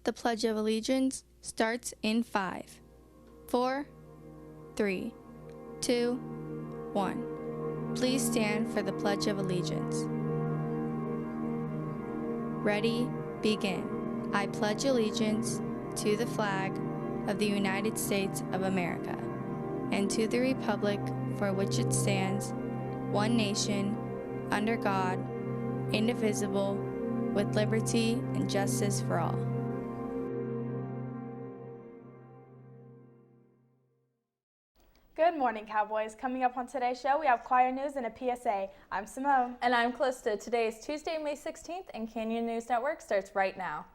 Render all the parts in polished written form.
The Pledge of Allegiance starts in 5, 4, 3, 2, 1. Please stand for the Pledge of Allegiance. Ready, begin. I pledge allegiance to the flag of the United States of America and to the republic for which it stands, one nation, under God, indivisible, with liberty and justice for all. Good morning, Cowboys. Coming up on today's show, we have choir news and a PSA. I'm Simone. And I'm Caulista. Today is Tuesday, May 16th, and Canyon News Network starts right now.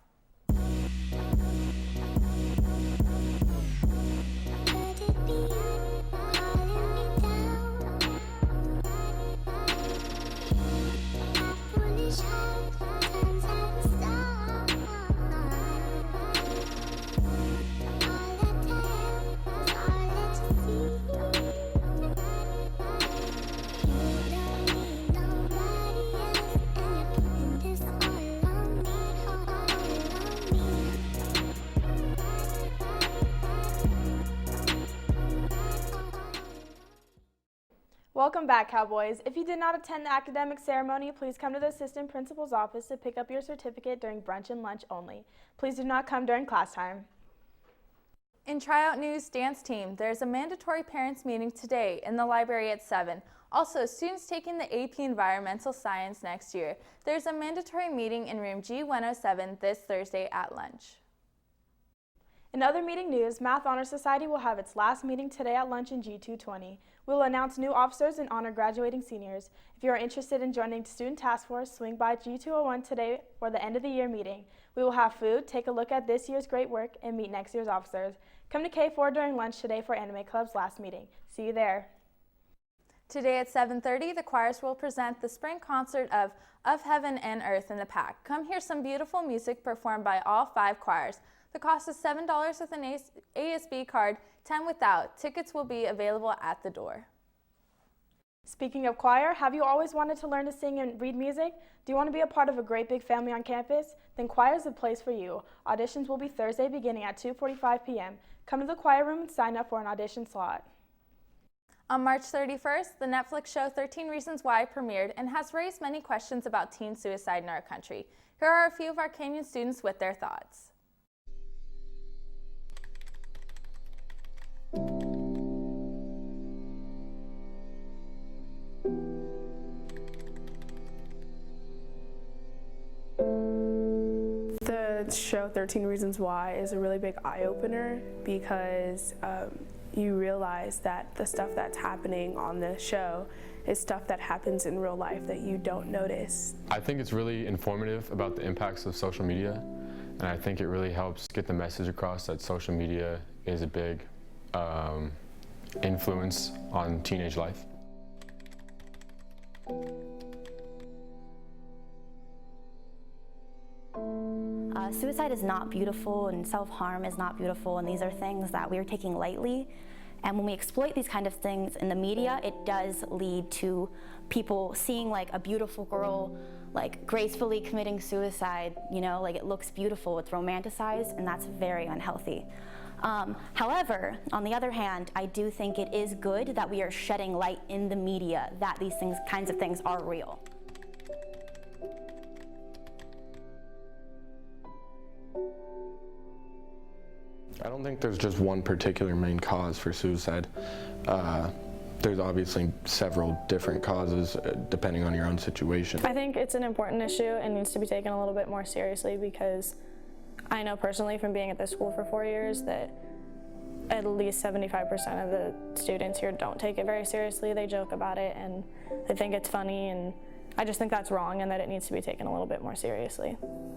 Welcome back, Cowboys. If you did not attend the academic ceremony, please come to the assistant principal's office to pick up your certificate during brunch and lunch only. Please do not come during class time. In Tryout News Dance Team, there's a mandatory parents meeting today in the library at 7. Also, students taking the AP Environmental Science next year, there's a mandatory meeting in room G107 this Thursday at lunch. In other meeting news, Math Honor Society will have its last meeting today at lunch in G220. We will announce new officers and honor graduating seniors. If you are interested in joining the Student Task Force, swing by G201 today for the end of the year meeting. We will have food, take a look at this year's great work, and meet next year's officers. Come to K4 during lunch today for Anime Club's last meeting. See you there. Today at 7:30, the choirs will present the spring concert of Heaven and Earth in the Pack. Come hear some beautiful music performed by all 5 choirs. The cost is $7 with an ASB card, 10 without. Tickets will be available at the door. Speaking of choir, have you always wanted to learn to sing and read music? Do you want to be a part of a great big family on campus? Then choir is the place for you. Auditions will be Thursday beginning at 2:45 p.m. Come to the choir room and sign up for an audition slot. On March 31st, the Netflix show 13 Reasons Why premiered and has raised many questions about teen suicide in our country. Here are a few of our Canyon students with their thoughts. The show 13 Reasons Why is a really big eye-opener because you realize that the stuff that's happening on the show is stuff that happens in real life that you don't notice. I think it's really informative about the impacts of social media, and I think it really helps get the message across that social media is a big influence on teenage life. Suicide is not beautiful and self-harm is not beautiful, and these are things that we are taking lightly. And when we exploit these kind of things in the media, it does lead to people seeing like a beautiful girl like gracefully committing suicide, you know, like it looks beautiful, it's romanticized, and that's very unhealthy. However, on the other hand, I do think it is good that we are shedding light in the media that these kinds of things are real. I don't think there's just one particular main cause for suicide. There's obviously several different causes depending on your own situation. I think it's an important issue and needs to be taken a little bit more seriously because I know personally from being at this school for 4 years that at least 75% of the students here don't take it very seriously. They joke about it and they think it's funny, and I just think that's wrong and that it needs to be taken a little bit more seriously.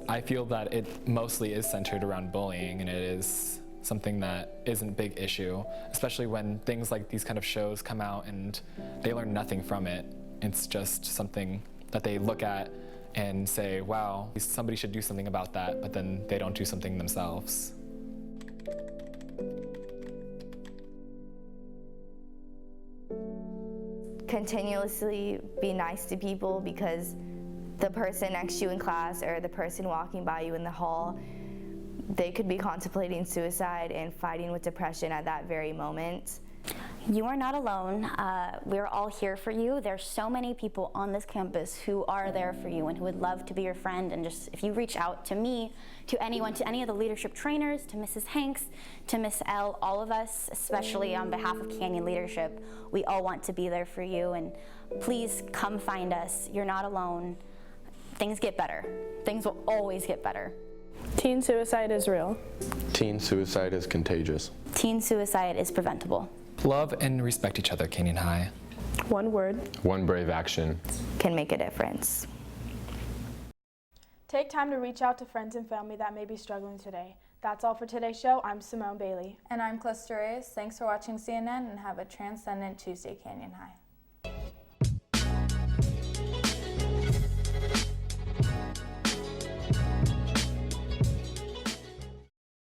I feel that it mostly is centered around bullying, and it is something that isn't a big issue, especially when things like these kind of shows come out and they learn nothing from it. It's just something that they look at and say, wow, somebody should do something about that, but then they don't do something themselves. Continuously be nice to people, because the person next to you in class or the person walking by you in the hall they could be contemplating suicide and fighting with depression at that very moment. You are not alone. We're all here for you. There's so many people on this campus who are there for you and who would love to be your friend. And just if you reach out to me, to anyone, to any of the leadership trainers, to Mrs. Hanks, to Miss L, all of us, especially on behalf of Canyon Leadership, we all want to be there for you. And please come find us. You're not alone. Things get better. Things will always get better. Teen suicide is real. Teen suicide is contagious. Teen suicide is preventable. Love and respect each other, Canyon High. One word. One brave action. Can make a difference. Take time to reach out to friends and family that may be struggling today. That's all for today's show. I'm Simone Bailey. And I'm Caulista. Thanks for watching CNN and have a transcendent Tuesday, Canyon High.